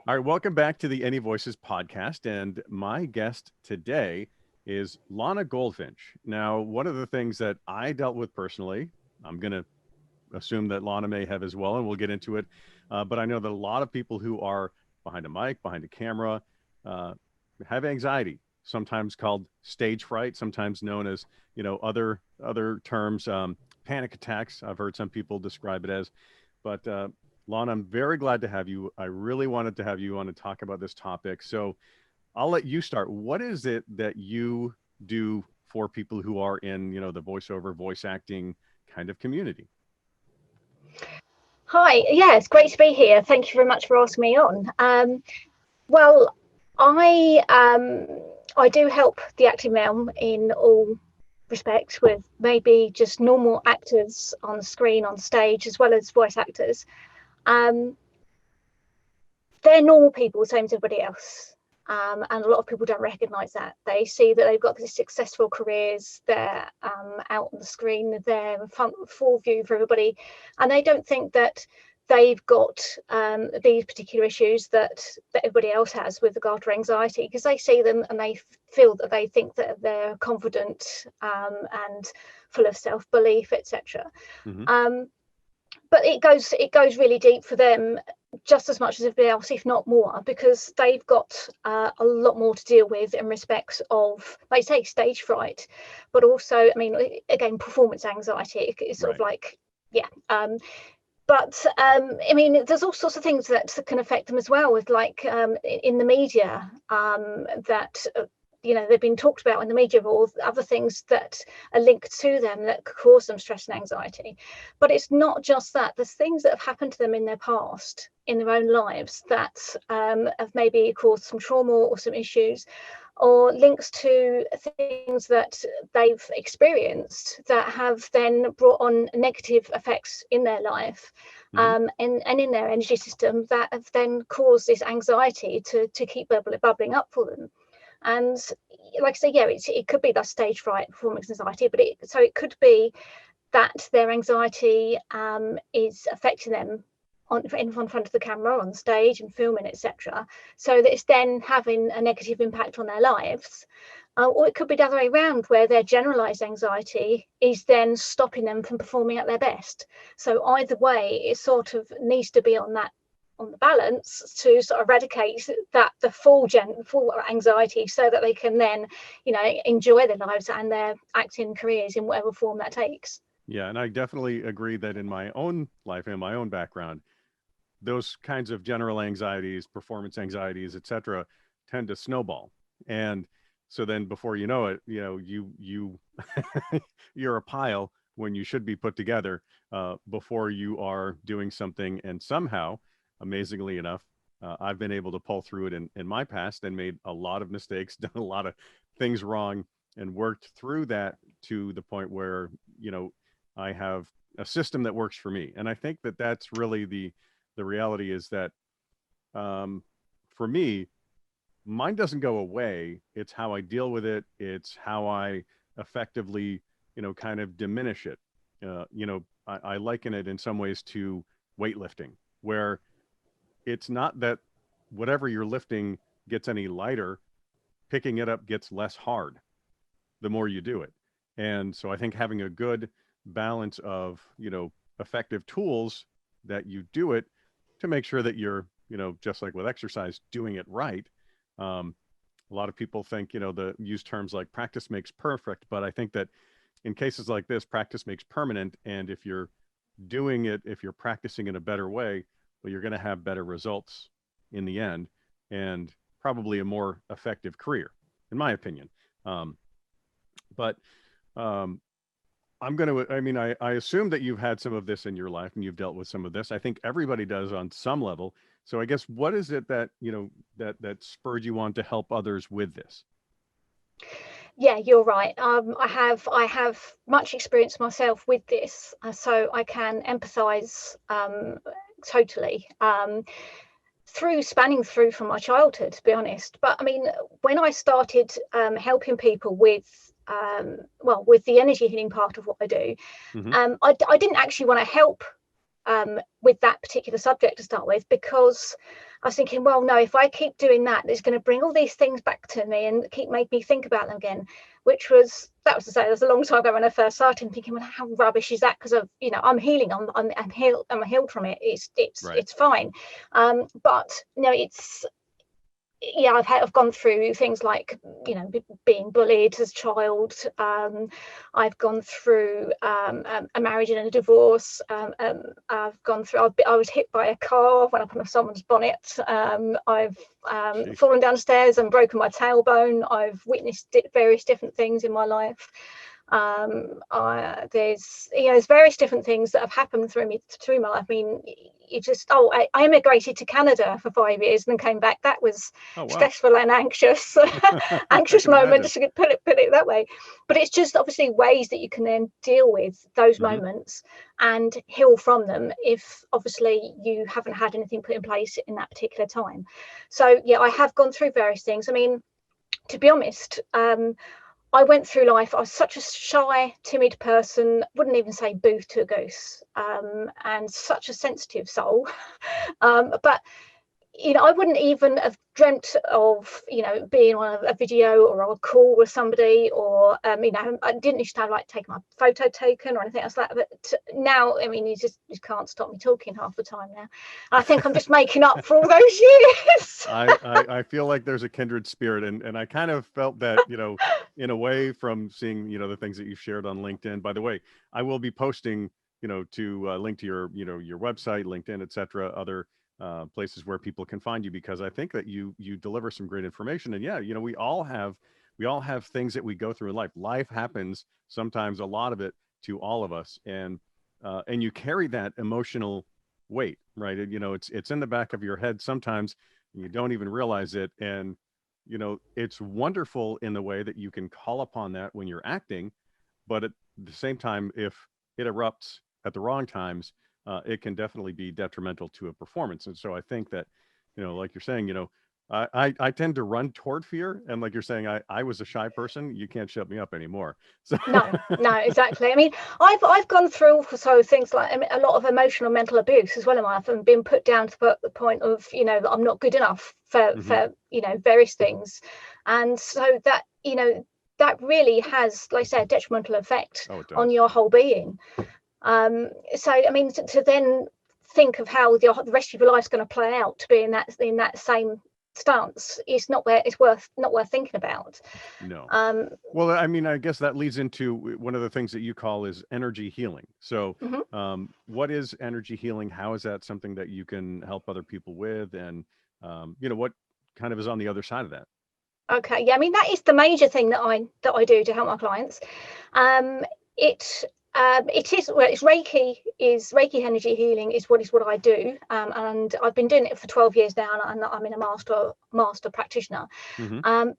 All right, welcome back to the AnyVoices podcast. And my guest today is Lana Goldfinch. Now, one of the things that I dealt with personally, I'm going to assume that Lana may have as well, and we'll get into it. But I know that a lot of people who are behind a mic, behind a camera, uh, have anxiety, sometimes called stage fright, sometimes known as, other terms, panic attacks. I've heard some people describe it as. But Lana, I'm very glad to have you. I really wanted to have you on to talk about this topic. So I'll let you start. What is it that you do for people who are in, the voiceover, voice acting kind of community? Hi, yeah, it's great to be here. Thank you very much for asking me on. Well, I I do help the acting realm in all respects with maybe just normal actors on screen, on stage, as well as voice actors. Um, they're normal people, same as everybody else. And a lot of people don't recognize that. They see that they've got these successful careers, they're out on the screen, they're in front, full view for everybody, and they don't think that they've got these particular issues that everybody else has with regard to anxiety, because they see them and they feel that they think that they're confident and full of self-belief, etc. Mm-hmm. But it goes really deep for them, just as much as everybody else, if not more, because they've got a lot more to deal with in respects of, like say, stage fright, but also, I mean, again, performance anxiety is sort of like, yeah. But I mean, there's all sorts of things that can affect them as well, with like in the media that they've been talked about in the media, or other things that are linked to them that cause them stress and anxiety. But it's not just that. There's things that have happened to them in their past, in their own lives, that have maybe caused some trauma or some issues, or links to things that they've experienced that have then brought on negative effects in their life, and in their energy system, that have then caused this anxiety to keep bubbling up for them. And like I say, yeah, it could be that stage fright, performance anxiety, but it could be that their anxiety is affecting them in front of the camera, on stage and filming, etc., so that it's then having a negative impact on their lives. Or it could be the other way around, where their generalized anxiety is then stopping them from performing at their best. So either way, it sort of needs to be on the balance to sort of eradicate the full anxiety, so that they can then enjoy their lives and their acting careers in whatever form that takes. Yeah, and I definitely agree that in my own life and my own background, those kinds of general anxieties, performance anxieties, etc., tend to snowball. And so then before you know it, you you're a pile when you should be put together, before you are doing something. And somehow, amazingly enough, I've been able to pull through it in my past, and made a lot of mistakes, done a lot of things wrong, and worked through that to the point where, I have a system that works for me. And I think that that's really the reality, is that, for me, mine doesn't go away. It's how I deal with it. It's how I effectively, kind of diminish it. I liken it in some ways to weightlifting, where it's not that whatever you're lifting gets any lighter, picking it up gets less hard the more you do it. And so I think having a good balance of, effective tools that you do it, to make sure that you're, just like with exercise, doing it right. A lot of people think, use terms like practice makes perfect, but I think that in cases like this, practice makes permanent. And if you're if you're practicing in a better way, well, you're going to have better results in the end, and probably a more effective career, in my opinion. But I assume that you've had some of this in your life, and you've dealt with some of this. I think everybody does on some level. So I guess, what is it that, that spurred you on to help others with this? Yeah, you're right. I have much experience myself with this, so I can empathise totally, through spanning through from my childhood, to be honest. But I mean, when I started helping people with with the energy healing part of what I do, Mm-hmm. I didn't actually want to help with that particular subject to start with, because I was thinking, well, no, if I keep doing that, it's going to bring all these things back to me and keep making me think about them again, that was to say, that was a long time ago when I first started thinking, well, how rubbish is that? Because I'm healing, I'm healed from it. It's fine. But it's, yeah, I've gone through things like, being bullied as a child. I've gone through a marriage and a divorce. I've gone through, I was hit by a car, went up on someone's bonnet. I've fallen downstairs and broken my tailbone. I've witnessed various different things in my life. There's various different things that have happened through my life. I mean, I immigrated to Canada for 5 years and then came back. That was stressful and anxious moment, to put it that way. But it's just obviously ways that you can then deal with those moments and heal from them if obviously you haven't had anything put in place in that particular time. So yeah, I have gone through various things. I mean, to be honest, I went through life, I was such a shy, timid person, wouldn't even say boo to a goose, and such a sensitive soul. But I wouldn't even have dreamt of, being on a video or on a call with somebody, or, I didn't used to have take my photo taken or anything else like that. But now, I mean, you can't stop me talking half the time now. I think I'm just making up for all those years. I feel like there's a kindred spirit, and I kind of felt that, in a way, from seeing, the things that you've shared on LinkedIn. By the way, I will be posting, to link to your, your website, LinkedIn, etc., other places where people can find you, because I think that you deliver some great information. And yeah, we all have things that we go through in life. Life happens sometimes, a lot of it, to all of us, and you carry that emotional weight, right? It's in the back of your head sometimes, and you don't even realize it. And it's wonderful in the way that you can call upon that when you're acting, but at the same time, if it erupts at the wrong times, it can definitely be detrimental to a performance. And so I think that, like you're saying, I tend to run toward fear. And like you're saying, I was a shy person. You can't shut me up anymore. So No, exactly. I mean, I've gone through things like a lot of emotional mental abuse as well in my life, and been put down to the point of, that I'm not good enough for various things. And so that, that really has, like I say, a detrimental effect on your whole being. So I mean, to then think of how the rest of your life's going to play out, to be in that same stance, is not worth thinking about. No. Well, I mean, I guess that leads into one of the things that you call is energy healing. So what is energy healing? How is that something that you can help other people with? And what kind of is on the other side of that? Okay, yeah, I mean, that is the major thing that I do to help my clients. It's Reiki energy healing is what I do, and I've been doing it for 12 years now, and I'm in a master practitioner.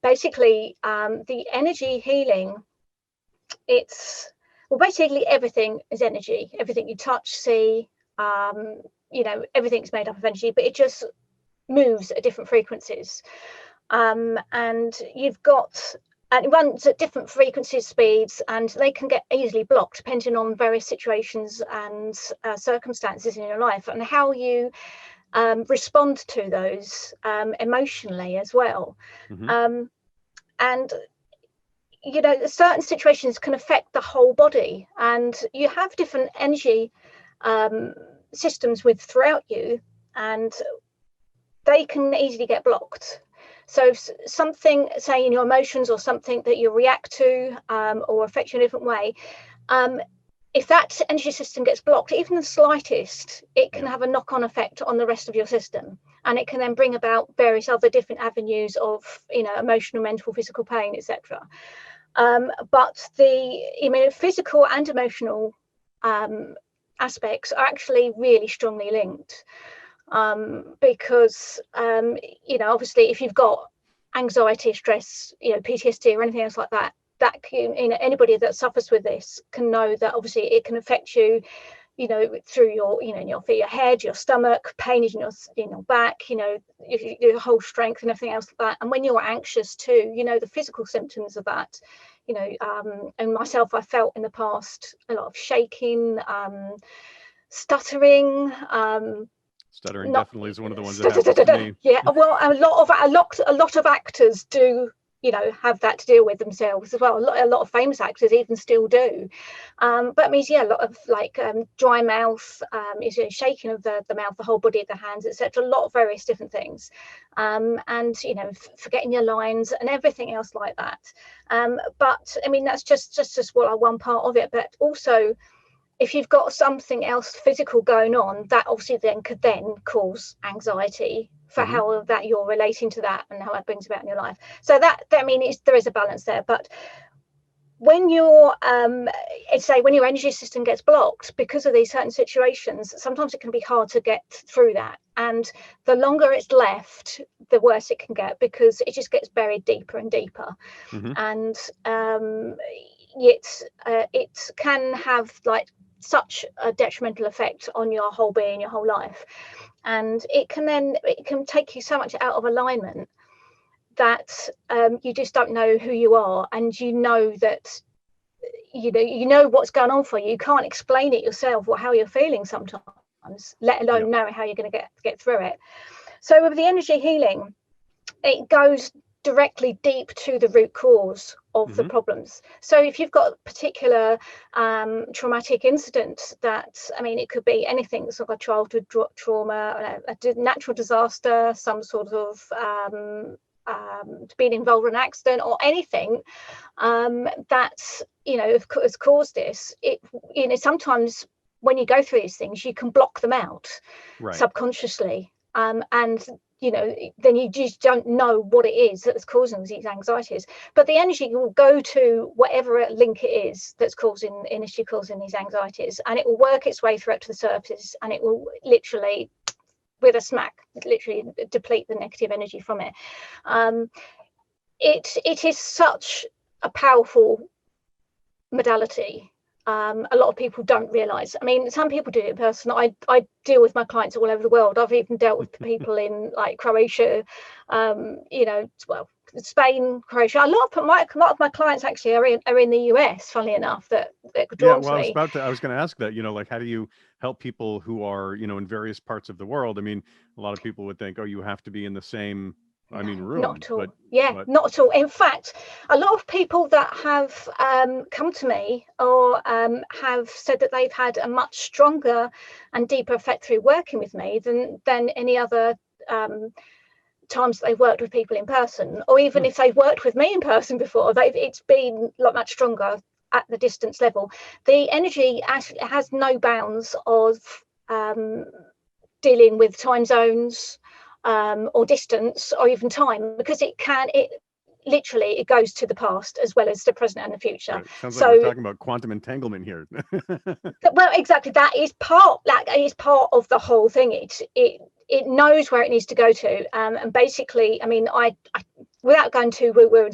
Basically, the energy healing, basically everything is energy. Everything you touch, see, everything's made up of energy, but it just moves at different frequencies. And it runs at different frequency speeds, and they can get easily blocked depending on various situations and circumstances in your life, and how you respond to those emotionally as well. And certain situations can affect the whole body, and you have different energy systems throughout you, and they can easily get blocked. So something, say in your emotions, or something that you react to or affect you in a different way, if that energy system gets blocked, even the slightest, it can have a knock-on effect on the rest of your system, and it can then bring about various other different avenues of emotional, mental, physical pain, etc. But the physical and emotional aspects are actually really strongly linked. Because obviously, if you've got anxiety, stress, PTSD or anything else like that, anybody that suffers with this can know that obviously it can affect you, through your, your head, your stomach, pain in your back, your whole strength and everything else like that. And when you're anxious too, the physical symptoms of that, and myself, I felt in the past a lot of shaking, stuttering. Stuttering Not, definitely is one of the ones that happens to me. yeah, well, a lot of actors do, you know, have that to deal with themselves as well. A lot of famous actors even still do. But it means, yeah, a lot of like dry mouth, is, you know, shaking of the mouth, the whole body of the hands, etc. A lot of various different things, and you know, forgetting your lines and everything else like that. But I mean, that's just one part of it. But also, if you've got something else physical going on, that obviously then could then cause anxiety for how that you're relating to that and how that brings about in your life. So that I mean, there is a balance there. But when you're say when your energy system gets blocked because of these certain situations, sometimes it can be hard to get through that, and the longer it's left, the worse it can get, because it just gets buried deeper and deeper. And it can have like such a detrimental effect on your whole being, your whole life, and it can take you so much out of alignment that you just don't know who you are, and you know that you know what's going on for you. You can't explain it yourself or how you're feeling sometimes, let alone know how you're going to get through it. So with the energy healing, it goes directly deep to the root cause of the problems. So if you've got a particular traumatic incident, that, I mean, it could be anything, sort of a childhood trauma, a natural disaster, some sort of being involved in an accident or anything that, you know, has caused this. It, you know, sometimes when you go through these things, you can block them out subconsciously, and you know, then you just don't know what it is that's causing these anxieties. But the energy will go to whatever link it is that's initially causing these anxieties, and it will work its way through to the surface, and it will literally, with a smack, literally deplete the negative energy from it. It is such a powerful modality. A lot of people don't realize. I mean, some people do it in person. I deal with my clients all over the world. I've even dealt with people in like Croatia, you know, well, Spain, Croatia. A lot of my clients actually are in the US, funnily enough, that drawn to me. I was going to ask that, you know, like, how do you help people who are, you know, in various parts of the world? I mean, a lot of people would think, oh, you have to be in the same, room. Not at all. Not at all. In fact, a lot of people that have come to me or have said that they've had a much stronger and deeper effect through working with me than any other times they've worked with people in person, or even if they've worked with me in person before, it's been a lot much stronger at the distance level. The energy actually has no bounds of dealing with time zones, or distance, or even time, because it literally goes to the past as well as the present and the future. Right. Sounds like we're talking about quantum entanglement here. Well, exactly. That is part of the whole thing. It knows where it needs to go to, and basically, I mean, I without going too woo-woo,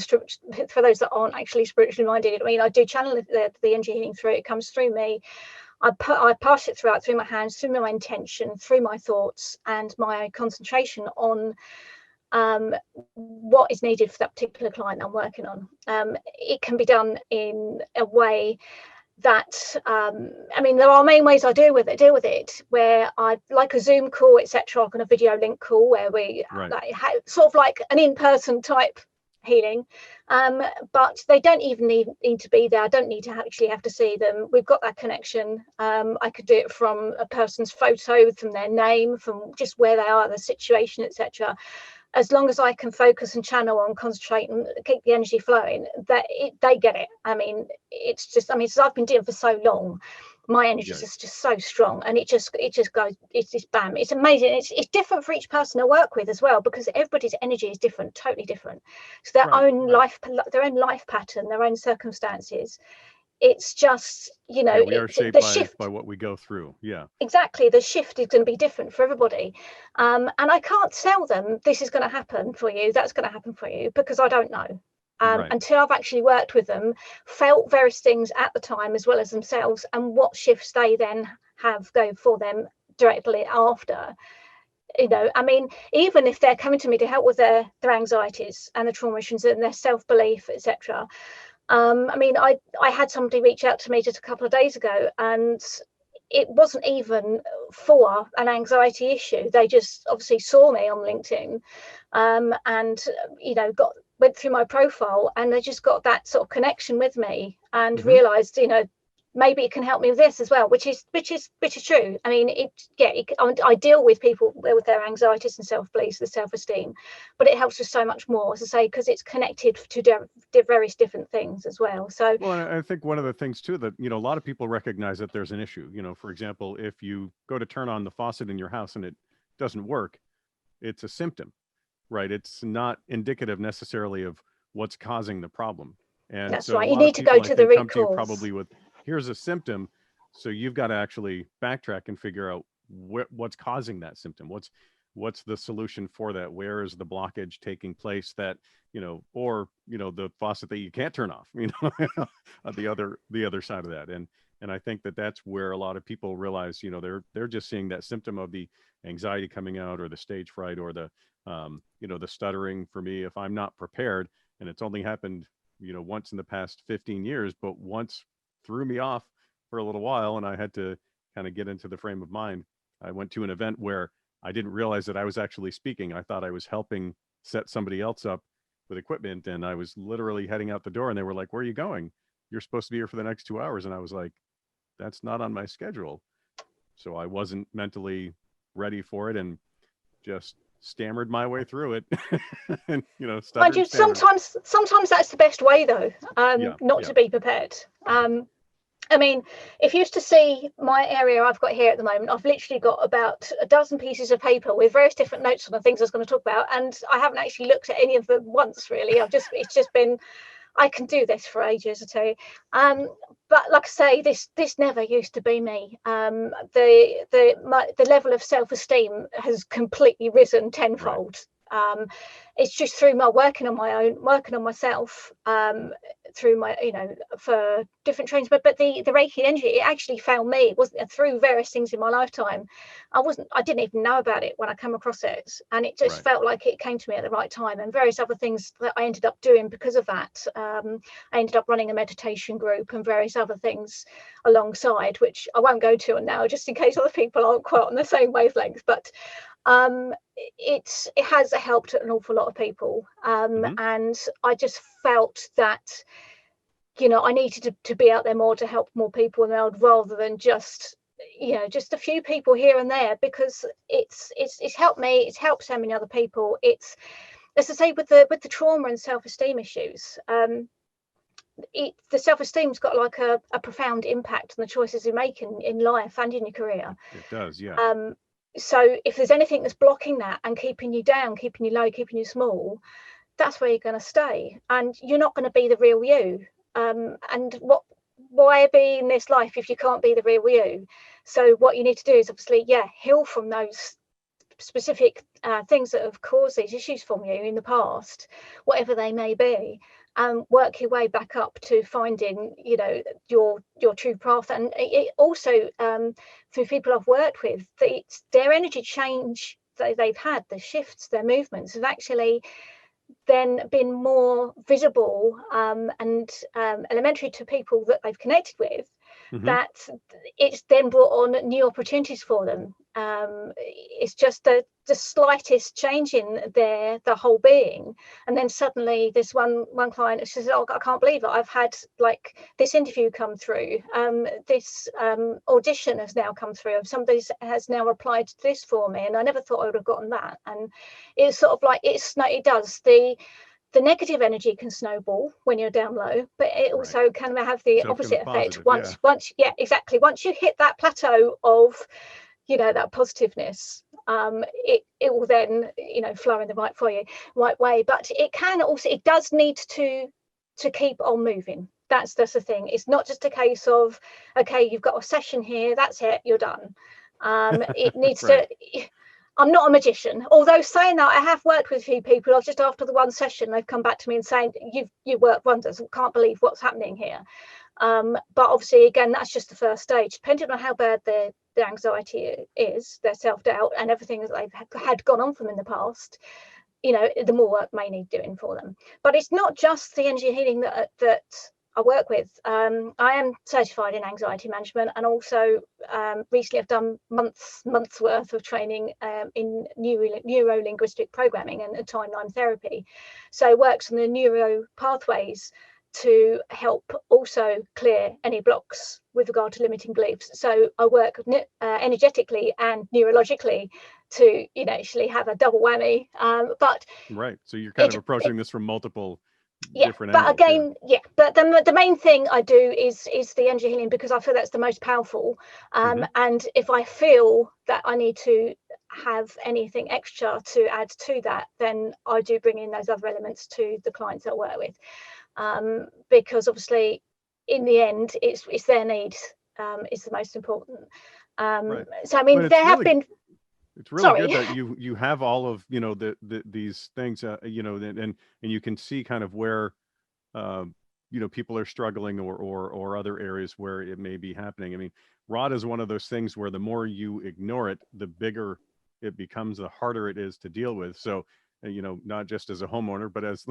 for those that aren't actually spiritually minded, I mean, I do channel the energy healing through. It comes through me. I pass it through my hands, through my intention, through my thoughts, and my concentration on what is needed for that particular client I'm working on. It can be done in a way that I mean, there are main ways I deal with it, where I like a Zoom call, etc., on a video link call, where we sort of like an in-person type healing, but they don't even need to be there. I don't need to actually have to see them. We've got that connection. I could do it from a person's photo, from their name, from just where they are, the situation, etc. As long as I can focus and channel and concentrate and keep the energy flowing, they get it. I mean, it's just, I mean, since I've been doing it for so long, my energy is just so strong, and it just goes, it's just bam. It's amazing. It's different for each person I work with as well, because everybody's energy is different, totally different. So their own life pattern, their own circumstances. It's just, you know, we are shaped by what we go through. Yeah, exactly. The shift is going to be different for everybody, and I can't tell them this is going to happen for you, that's going to happen for you, because I don't know. Until I've actually worked with them, felt various things at the time as well as themselves, and what shifts they then have go for them directly after. You know, I mean, even if they're coming to me to help with their anxieties and the trauma issues and their self-belief, etc. I mean, I had somebody reach out to me just a couple of days ago, and it wasn't even for an anxiety issue. They just obviously saw me on LinkedIn, and went through my profile, and they just got that sort of connection with me, and realized, maybe it can help me with this as well, which is true. I mean, I deal with people with their anxieties and self-beliefs, the self-esteem, but it helps with so much more, as I say, because it's connected to various different things as well. So, well, I think one of the things too that, a lot of people recognize that there's an issue. For example, if you go to turn on the faucet in your house and it doesn't work, it's a symptom, right? It's not indicative necessarily of what's causing the problem. And that's so right. a You lot of need to go people, I to the think, root come to you cause. probably with, here's a symptom. So you've got to actually backtrack and figure out what's causing that symptom. What's the solution for that? Where is the blockage taking place that, or, the faucet that you can't turn off, the other side of that. And I think that that's where a lot of people realize, they're just seeing that symptom of the anxiety coming out, or the stage fright, or the stuttering. For me, if I'm not prepared, and it's only happened, once in the past 15 years, but once threw me off for a little while, and I had to kind of get into the frame of mind. I went to an event where I didn't realize that I was actually speaking. I thought I was helping set somebody else up with equipment, and I was literally heading out the door, and they were like, "Where are you going? You're supposed to be here for the next 2 hours." And I was like, "That's not on my schedule." So I wasn't mentally ready for it, and just stammered my way through it. And Mind you, sometimes that's the best way, though, not to be prepared. I mean, if you used to see my area I've got here at the moment, I've literally got about a dozen pieces of paper with various different notes on the things I was going to talk about, and I haven't actually looked at any of them once, really. It's just been, I can do this for ages, I tell you. But like I say, this never used to be me. The level of self-esteem has completely risen tenfold. Right. It's just through my working on myself, through my, for different trainings, but the Reiki energy, it actually found me, wasn't through various things in my lifetime. I didn't even know about it when I came across it, and it just felt like it came to me at the right time, and various other things that I ended up doing because of that. I ended up running a meditation group and various other things alongside, which I won't go to now, just in case other people aren't quite on the same wavelength, but it has helped an awful lot of people, and I just felt that I needed to be out there more to help more people in the world, rather than just a few people here and there, because it's helped me, it's helped so many other people. It's, as I say, with the trauma and self-esteem issues, the self-esteem's got like a profound impact on the choices you make in life and in your career. It does, yeah. So if there's anything that's blocking that and keeping you down, keeping you low, keeping you small, that's where you're going to stay, and you're not going to be the real you. And why be in this life if you can't be the real you? So what you need to do is obviously, heal from those specific things that have caused these issues from you in the past, whatever they may be, and work your way back up to finding your true path. And it also, through people I've worked with, their energy change that they've had, the shifts, their movements have actually then been more visible and elementary to people that they've connected with, that it's then brought on new opportunities for them. It's just the slightest change in their whole being, and then suddenly this one client says, "Oh, I can't believe it, I've had like this interview come through, this audition has now come through, somebody has now applied to this for me, and I never thought I would have gotten that." And it's sort of like it does, the negative energy can snowball when you're down low, but it also can have the opposite effect. Once you hit that plateau of that positiveness, it will then flow in the right way. But it does need to keep on moving. That's the thing. It's not just a case of, okay, you've got a session here, that's it, you're done. It needs to. I'm not a magician, although saying that, I have worked with a few people. Just after the one session, they've come back to me and saying, you work wonders, I can't believe what's happening here. But obviously, again, that's just the first stage. Depending on how bad their anxiety is, their self-doubt and everything that they've had gone on from in the past, the more work may need doing for them. But it's not just the energy healing that I work with. I am certified in anxiety management, and also recently I've done months worth of training in neuro-linguistic programming and timeline therapy. So it works on the neuro pathways to help also clear any blocks with regard to limiting beliefs. So I work energetically and neurologically to, you know, actually have a double whammy. But right. So you're kind of approaching this from multiple different but angles. again, but the main thing I do is the energy healing, because I feel that's the most powerful. And if I feel that I need to have anything extra to add to that, then I do bring in those other elements to the clients I work with. Because obviously in the end it's their needs is the most important. Right. So I mean, there have been, it's really good that you have all of, you know, these things, you know, and you can see kind of where you know, people are struggling, or other areas where it may be happening. I mean, rot is one of those things where the more you ignore it, the bigger it becomes, the harder it is to deal with. So you know, not just as a homeowner, but as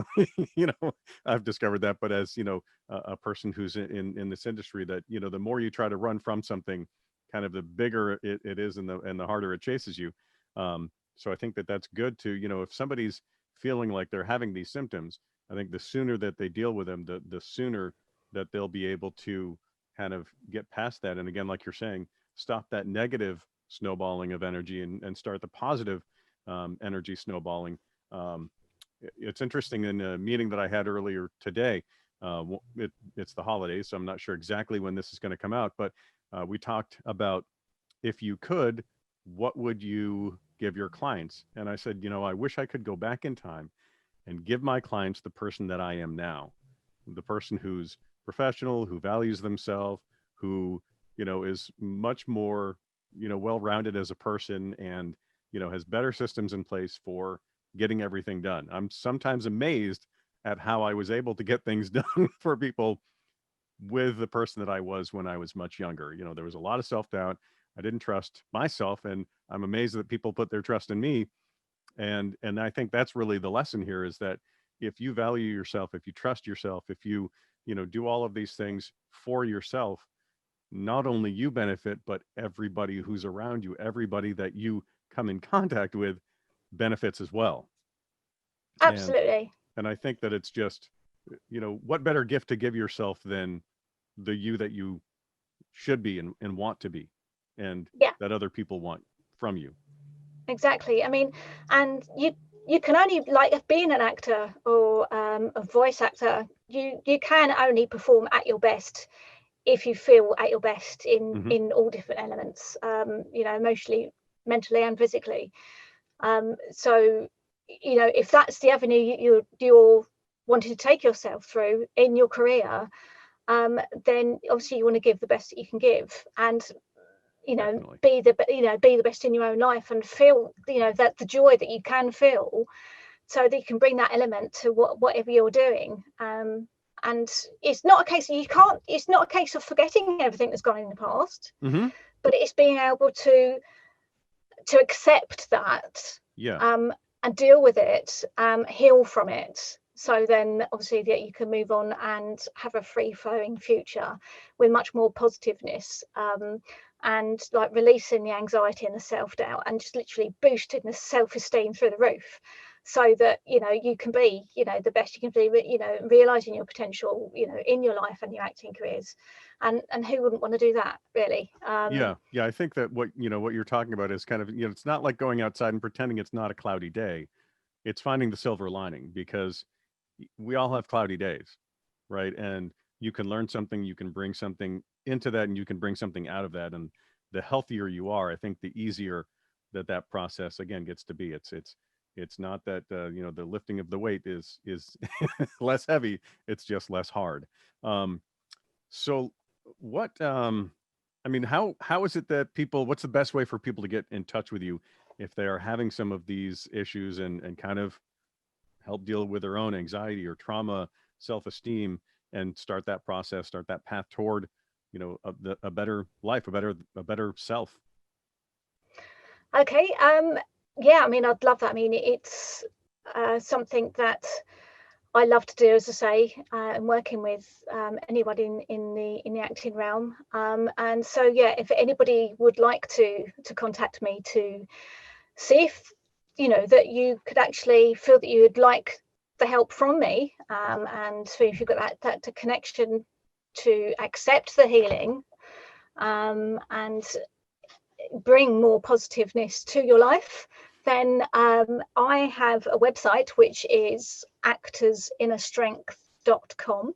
you know, I've discovered that, but as, you know, a person who's in this industry, that, you know, the more you try to run from something, kind of the bigger it is, and the harder it chases you. So I think that that's good to, you know, if somebody's feeling like they're having these symptoms, I think the sooner that they deal with them, the sooner that they'll be able to kind of get past that. And again, like you're saying, stop that negative snowballing of energy, and start the positive energy snowballing. Um, it's interesting, in a meeting that I had earlier today, it's the holidays, so I'm not sure exactly when this is going to come out, but we talked about, if you could, what would you give your clients? And I said, you know, I wish I could go back in time and give my clients the person that I am now, the person who's professional, who values themselves, who, you know, is much more, you know, well-rounded as a person, and, you know, has better systems in place for getting everything done. I'm sometimes amazed at how I was able to get things done for people with the person that I was when I was much younger. You know, there was a lot of self-doubt. I didn't trust myself, and I'm amazed that people put their trust in me. And I think that's really the lesson here, is that if you value yourself, if you trust yourself, if you know, do all of these things for yourself, not only you benefit, but everybody who's around you, everybody that you come in contact with, benefits as well. absolutely. And I think that it's just, you know, what better gift to give yourself than the you that you should be, and want to be, and that other people want from you. Exactly. I mean, and you can only, like, being an actor or a voice actor, you can only perform at your best if you feel at your best in all different elements, you know, emotionally, mentally, and physically. So, you know, if that's the avenue you're wanting to take yourself through in your career, then obviously you want to give the best that you can give, and, you know, Definitely. be the best in your own life, and feel, you know, that the joy that you can feel, so that you can bring that element to whatever you're doing. And it's not a case of, it's not a case of forgetting everything that's gone in the past, but it's being able to accept that, Yeah. and deal with it, heal from it, so then obviously that you can move on and have a free flowing future with much more positiveness, and like releasing the anxiety and the self-doubt, and just literally boosting the self-esteem through the roof, so that, you know, you can be, you know, the best you can be, you know, realizing your potential, you know, in your life and your acting careers. And who wouldn't want to do that, really? Yeah. I think that what, you know, what you're talking about is kind of, you know, it's not like going outside and pretending it's not a cloudy day. It's finding the silver lining, because we all have cloudy days, right? And you can learn something, you can bring something into that, and you can bring something out of that. And the healthier you are, I think the easier that process again gets to be. It's not that you know, the lifting of the weight is less heavy. It's just less hard. So what I mean, how is it that people, what's the best way for people to get in touch with you if they are having some of these issues, and kind of help deal with their own anxiety or trauma, self-esteem, and start that process, start that path toward, you know, a better life, a better self? Okay. Yeah, I mean, I'd love that. I mean, it's something that I love to do, as I say, and working with anybody in the acting realm. And so, yeah, if anybody would like to contact me to see if that you could actually feel that you would like the help from me, and so if you've got that connection to accept the healing, and bring more positiveness to your life, then I have a website which is actorsinnerstrength.com.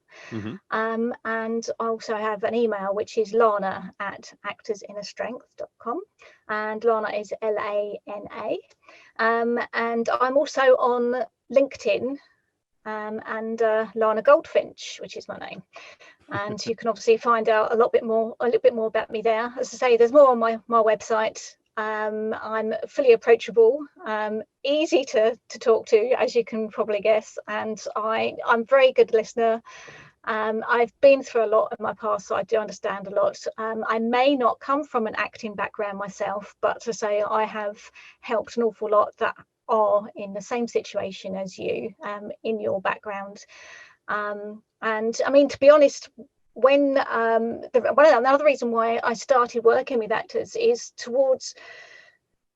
And I also have an email which is Lana at actorsinnerstrength.com, and Lana is Lana. And I'm also on LinkedIn, and Lana Goldfinch, which is my name. And you can obviously find out a little bit more about me there. As I say, there's more on my website. I'm fully approachable, easy to talk to, as you can probably guess, and I'm a very good listener. I've been through a lot in my past, so I do understand a lot. I may not come from an acting background myself, but to say I have helped an awful lot that are in the same situation as you, in your background. And I mean, to be honest, when another reason why I started working with actors is towards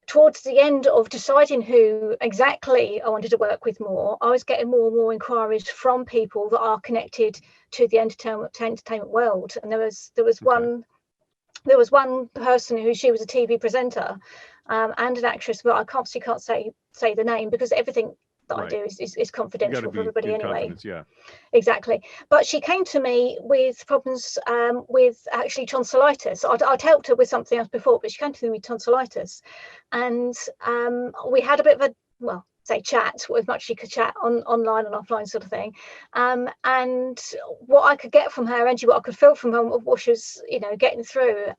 the end of deciding who exactly I wanted to work with more, I was getting more and more inquiries from people that are connected to the entertainment world. And there was one person who, she was a TV presenter, and an actress, but I can't say the name, because everything that I do is confidential for everybody anyway. Yeah, exactly. But she came to me with problems with actually tonsillitis. I'd helped her with something else before, but she came to me with tonsillitis, and we had a bit of a, well, say chat, as much as she could chat online and offline sort of thing. And what I could get from her energy, what I could feel from her, what she was getting through,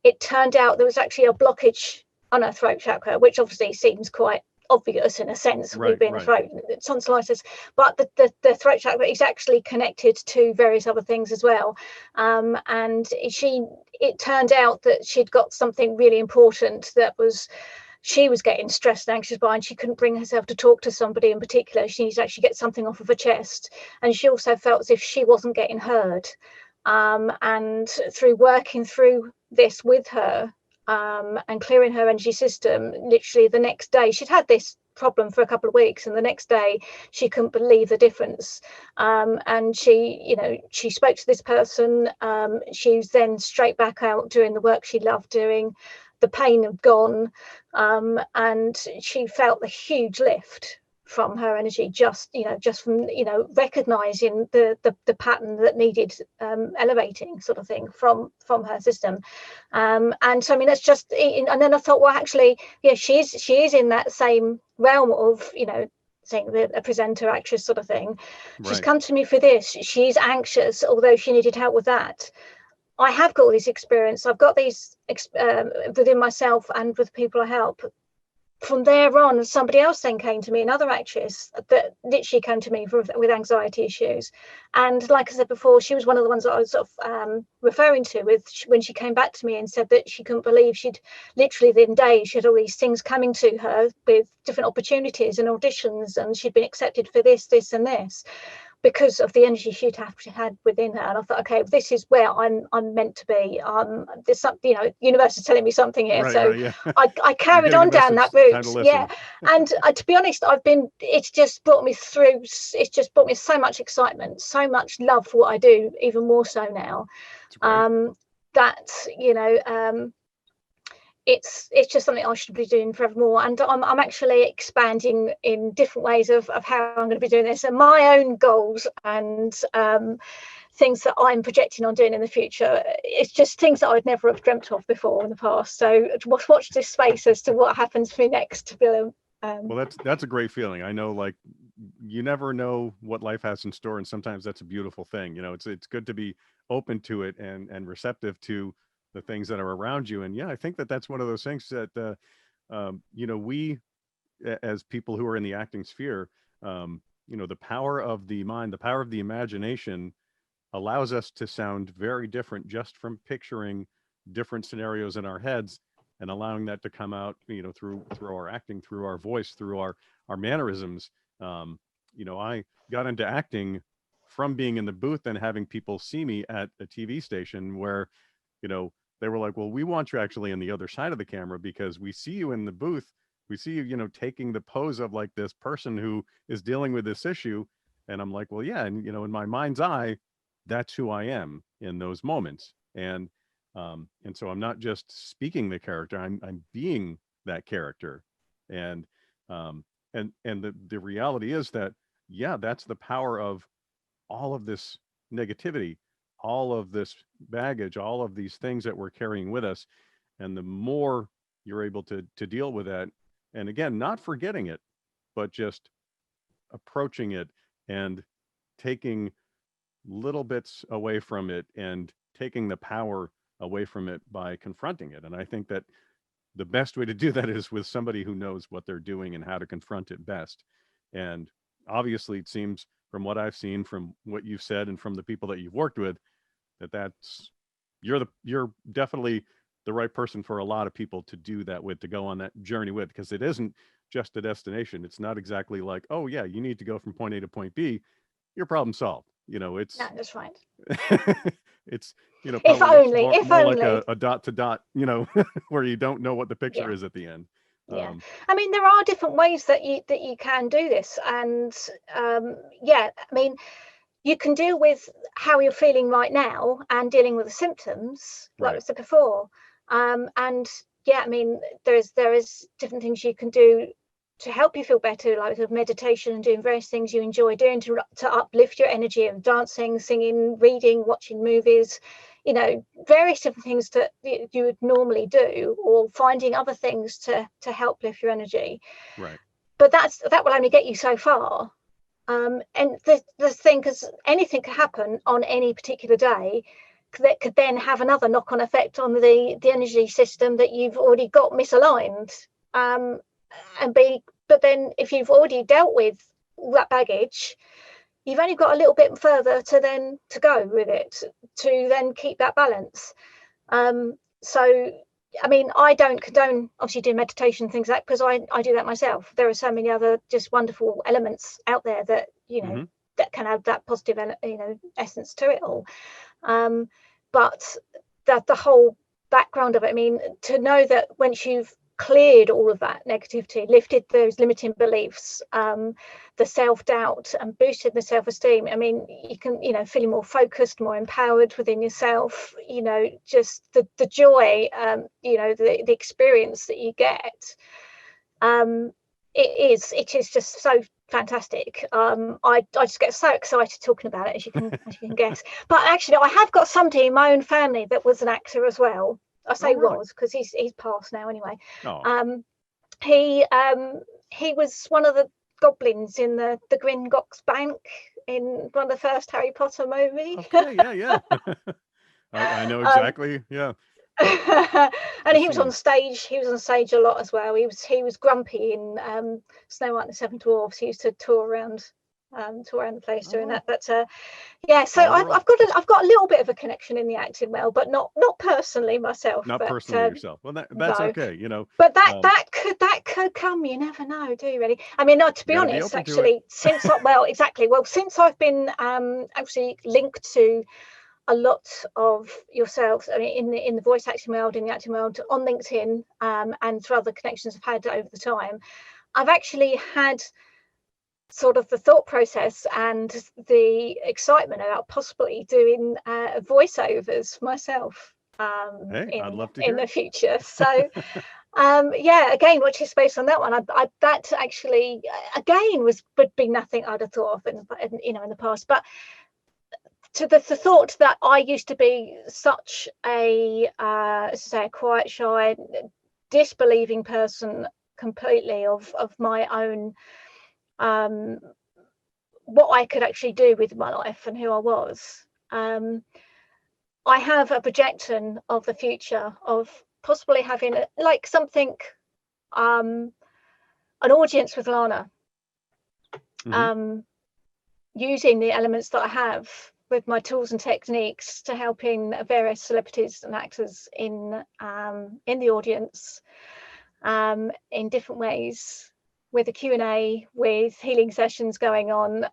it turned out there was actually a blockage on her throat chakra, which obviously seems quite obvious in a sense, we've been throat tonsillitis, but the throat chakra is actually connected to various other things as well. And it turned out that she'd got something really important that she was getting stressed and anxious by, and she couldn't bring herself to talk to somebody in particular. She needed to actually get something off of her chest, and she also felt as if she wasn't getting heard. And through working through this with her, and clearing her energy system, literally the next day, she'd had this problem for a couple of weeks, and the next day she couldn't believe the difference. And she spoke to this person. She was then straight back out doing the work she loved doing. The pain had gone, and she felt a huge lift from her energy, just from recognizing the pattern that needed elevating, sort of thing, from her system. And so I mean, that's just, and then I thought, well, actually, yeah, she is in that same realm of saying a presenter, actress sort of thing. She's come to me for this. She's anxious, although she needed help with that. I have got all this experience. I've got these within myself and with people I help. From there on, somebody else then came to me, another actress that literally came to me with anxiety issues. And like I said before, she was one of the ones that I was sort of referring to when she came back to me and said that she couldn't believe she'd literally within days, she had all these things coming to her with different opportunities and auditions, and she'd been accepted for this and this, because of the energy she'd had within her. And I thought, okay, this is where I'm meant to be. There's something, universe is telling me something here. I carried on down that route. Yeah. And to be honest, it's just brought me so much excitement, so much love for what I do, even more so now. It's just something I should be doing forevermore. And I'm actually expanding in different ways of how I'm going to be doing this, and my own goals and things that I'm projecting on doing in the future. It's just things that I'd never have dreamt of before in the past. So watch this space as to what happens for me next, Bill. Well, that's a great feeling. I know, like, you never know what life has in store, and sometimes that's a beautiful thing. It's good to be open to it and receptive to the things that are around you. And yeah, I think that's one of those things that we, as people who are in the acting sphere, the power of the mind, the power of the imagination allows us to sound very different just from picturing different scenarios in our heads and allowing that to come out, through our acting, through our voice, through our mannerisms. I got into acting from being in the booth and having people see me at a TV station where, they were like, well, we want you actually on the other side of the camera because we see you in the booth. We see you, taking the pose of like this person who is dealing with this issue. And I'm like, well, yeah. And, in my mind's eye, that's who I am in those moments. And so I'm not just speaking the character, I'm being that character. And, the reality is that, yeah, that's the power of all of this negativity, all of this baggage, all of these things that we're carrying with us. And the more you're able to deal with that, and again, not forgetting it, but just approaching it and taking little bits away from it and taking the power away from it by confronting it. And I think that the best way to do that is with somebody who knows what they're doing and how to confront it best. And obviously, it seems from what I've seen, from what you've said, and from the people that you've worked with, that's you're definitely the right person for a lot of people to do that with, to go on that journey with, because it isn't just a destination. It's not exactly like, oh yeah, you need to go from point A to point B. Your problem solved. It's No, that's right. it's If probably looks only, if more like only. a dot to dot, where you don't know what the picture Yeah. is at the end. Yeah, I mean, there are different ways that you can do this, and yeah, I mean, you can deal with how you're feeling right now and dealing with the symptoms, like I said before. And yeah, I mean, there is different things you can do to help you feel better, like with meditation and doing various things you enjoy doing to uplift your energy, and dancing, singing, reading, watching movies, various different things that you would normally do, or finding other things to help lift your energy. Right. But that will only get you so far. And the thing, because anything could happen on any particular day that could then have another knock-on effect on the energy system that you've already got misaligned. But then if you've already dealt with that baggage, you've only got a little bit further to go with it, to then keep that balance. So I mean, I don't condone obviously doing meditation, things like that, because I do that myself. There are so many other just wonderful elements out there that that can add that positive essence to it all. But the whole background of it, I mean, to know that once you've cleared all of that negativity, lifted those limiting beliefs, the self-doubt, and boosted the self-esteem, I mean, you can feeling more focused, more empowered within yourself, just the joy, the experience that you get, it is just so fantastic. I just get so excited talking about it, as you can guess. But actually, I have got somebody in my own family that was an actor as well. I say really? was, because he's passed now anyway. Oh. He was one of the goblins in the Gringotts Bank in one of the first Harry Potter movies. Okay, yeah. I know exactly. Yeah. And he was on stage. He was on stage a lot as well. He was grumpy in Snow White and the Seven Dwarfs. He used to tour around the place doing that. But yeah, so I've got a little bit of a connection in the acting world, but not personally myself. Not but, personally yourself. Well, that's no. okay. But that could come. You never know, do you? Really? I mean, no, to be honest, actually, since since I've been actually linked to a lot of yourselves, I mean, in the voice acting world, in the acting world, on LinkedIn, and through other connections I've had over the time, I've actually had sort of the thought process and the excitement about possibly doing voiceovers myself in the future. So yeah, again, watch your space on that one. That actually again would be nothing I'd have thought of in the past, but to the thought that I used to be such a quiet, shy, disbelieving person completely of my own, what I could actually do with my life and who I was. I have a projection of the future of possibly having something, an audience with Lana, using the elements that I have with my tools and techniques to helping various celebrities and actors in the audience, in different ways, with a Q&A, with healing sessions going on,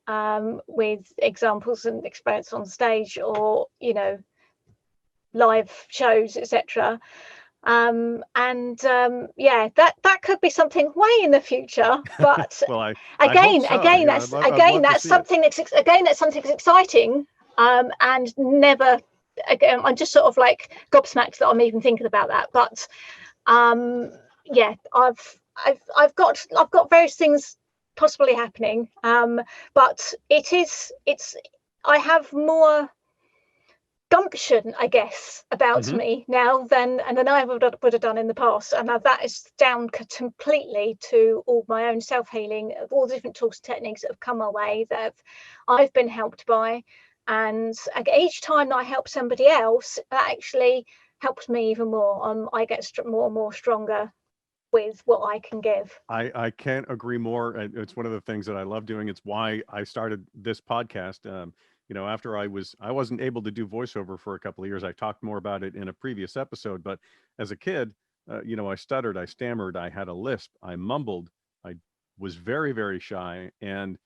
with examples and experience on stage, or live shows, etc. That could be something way in the future, but Well, I again, hope so. again, Yeah, that's I'd love to that's see something that's exciting, and never. Again, I'm just sort of like gobsmacked that I'm even thinking about that. But yeah, I've got various things possibly happening, but it's I have more gumption, I guess, about Mhm. me now than I would have done in the past, and that is down completely to all my own self-healing, all the different tools and techniques that have come my way that I've been helped by, and each time that I help somebody else, that actually helps me even more. I get more and more stronger with what I can give. I can't agree more. It's one of the things that I love doing. It's why I started this podcast. After I wasn't able to do voiceover for a couple of years. I talked more about it in a previous episode, but as a kid, I stuttered, I stammered, I had a lisp, I mumbled, I was very, very shy. And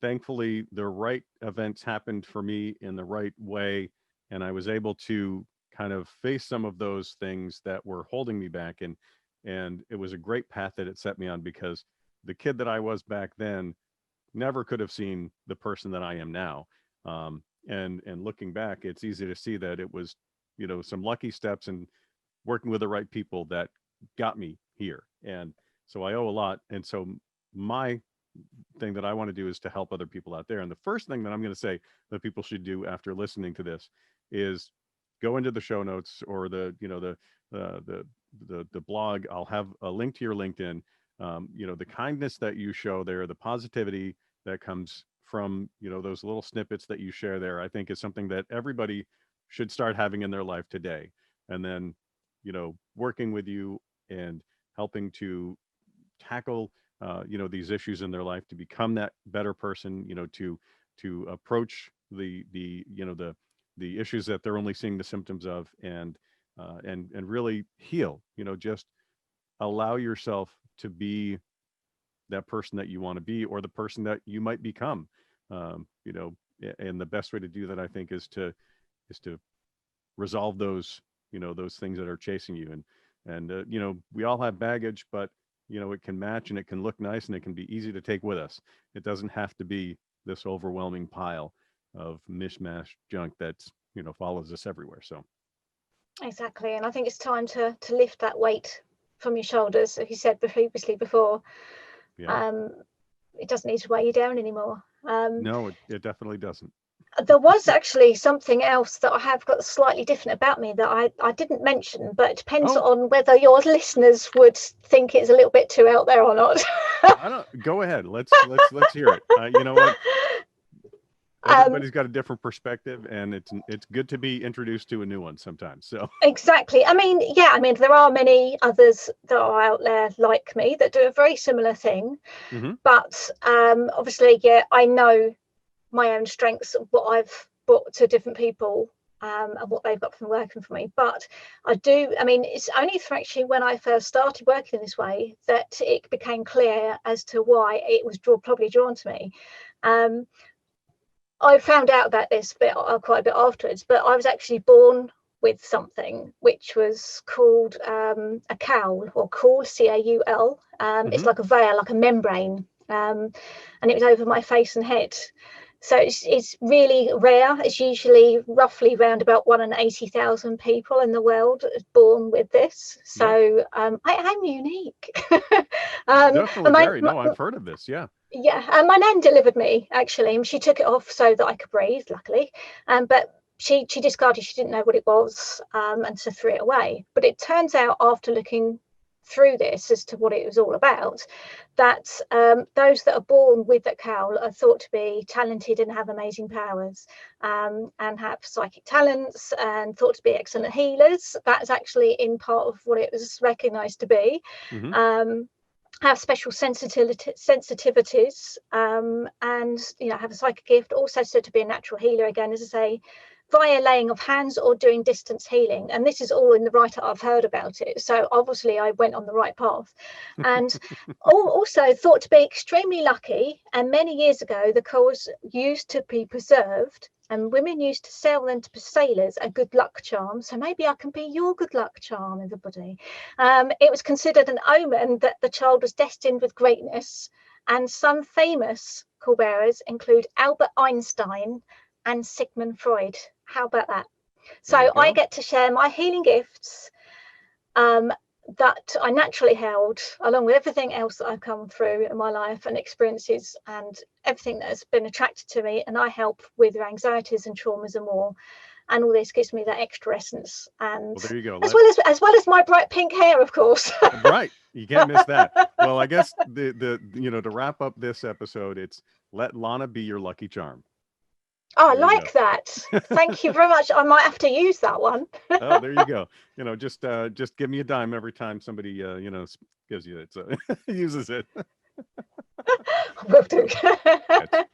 thankfully, the right events happened for me in the right way. And I was able to kind of face some of those things that were holding me back. And it was a great path that it set me on, because the kid that I was back then never could have seen the person that I am now. And looking back, it's easy to see that it was, some lucky steps and working with the right people that got me here. And so I owe a lot. And so my thing that I want to do is to help other people out there. And the first thing that I'm going to say that people should do after listening to this is go into the show notes, or the blog. I'll have a link to your LinkedIn. The kindness that you show there, the positivity that comes from, those little snippets that you share there, I think is something that everybody should start having in their life today. And then, working with you and helping to tackle these issues in their life to become that better person, to approach the issues that they're only seeing the symptoms of, and really heal. Just allow yourself to be that person that you want to be, or the person that you might become. And the best way to do that, I think, is to resolve those things that are chasing you. And we all have baggage, but it can match, and it can look nice, and it can be easy to take with us. It doesn't have to be this overwhelming pile of mishmash junk that's follows us everywhere. So Exactly, and I think it's time to lift that weight from your shoulders, as you said previously before. yeah. It doesn't need to weigh you down anymore. No, it definitely doesn't. There was actually something else that I have got slightly different about me that I didn't mention, but it depends Oh, on whether your listeners would think it's a little bit too out there or not. I don't. Go ahead. Let's hear it. You know what? Everybody's got a different perspective, and it's good to be introduced to a new one sometimes. So Exactly. I mean, there are many others that are out there like me that do a very similar thing. Mhm. But obviously, I know my own strengths, what I've brought to different people, and what they've got from working for me. But it's only through actually when I first started working in this way that it became clear as to why it was probably drawn to me. I found out about this quite a bit afterwards, but I was actually born with something which was called a cowl, or caul, C-A-U-L. It's Mhm. like a veil, like a membrane, and it was over my face and head. So it's really rare. It's usually roughly around about 1 in 80,000 people in the world born with this. Yep. So I'm unique. Definitely very. No, I've heard of this. Yeah. And my nan delivered me, actually, and she took it off so that I could breathe, luckily. But she discarded, she didn't know what it was, and so threw it away. But it turns out, after looking through this as to what it was all about, that those that are born with that cowl are thought to be talented and have amazing powers, and have psychic talents, and thought to be excellent healers. That's actually in part of what it was recognised to be. Mhm. Have special sensitivities, and have a psychic gift, also said to be a natural healer, again, as I say, via laying of hands or doing distance healing. And this is all in the write-up I've heard about it. So obviously I went on the right path. And also thought to be extremely lucky. And many years ago, the coals used to be preserved and women used to sell them to sailors, a good luck charm. So maybe I can be your good luck charm, everybody. It was considered an omen that the child was destined with greatness. And some famous coal bearers include Albert Einstein and Sigmund Freud. How about that? So I get to share my healing gifts that I naturally held, along with everything else that I've come through in my life and experiences and everything that has been attracted to me. And I help with your anxieties and traumas and more. And all this gives me that extra essence. And well, there you go. As well as my bright pink hair, of course. Right. You can't miss that. Well, I guess the to wrap up this episode, it's let Lana be your lucky charm. Oh, I like that. Thank you very much. I might have to use that one. Oh, there you go. Just give me a dime every time somebody gives you it. So uses it. Will do.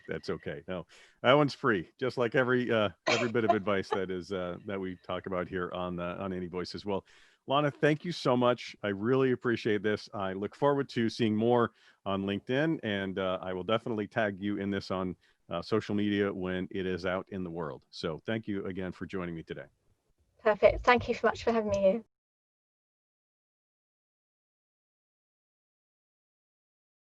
That's okay. No, that one's free. Just like every bit of advice that we talk about here on AnyVoices. Well, Lana, thank you so much. I really appreciate this. I look forward to seeing more on LinkedIn, and I will definitely tag you in this on social media when it is out in the world. So thank you again for joining me today. Perfect. Thank you so much for having me here.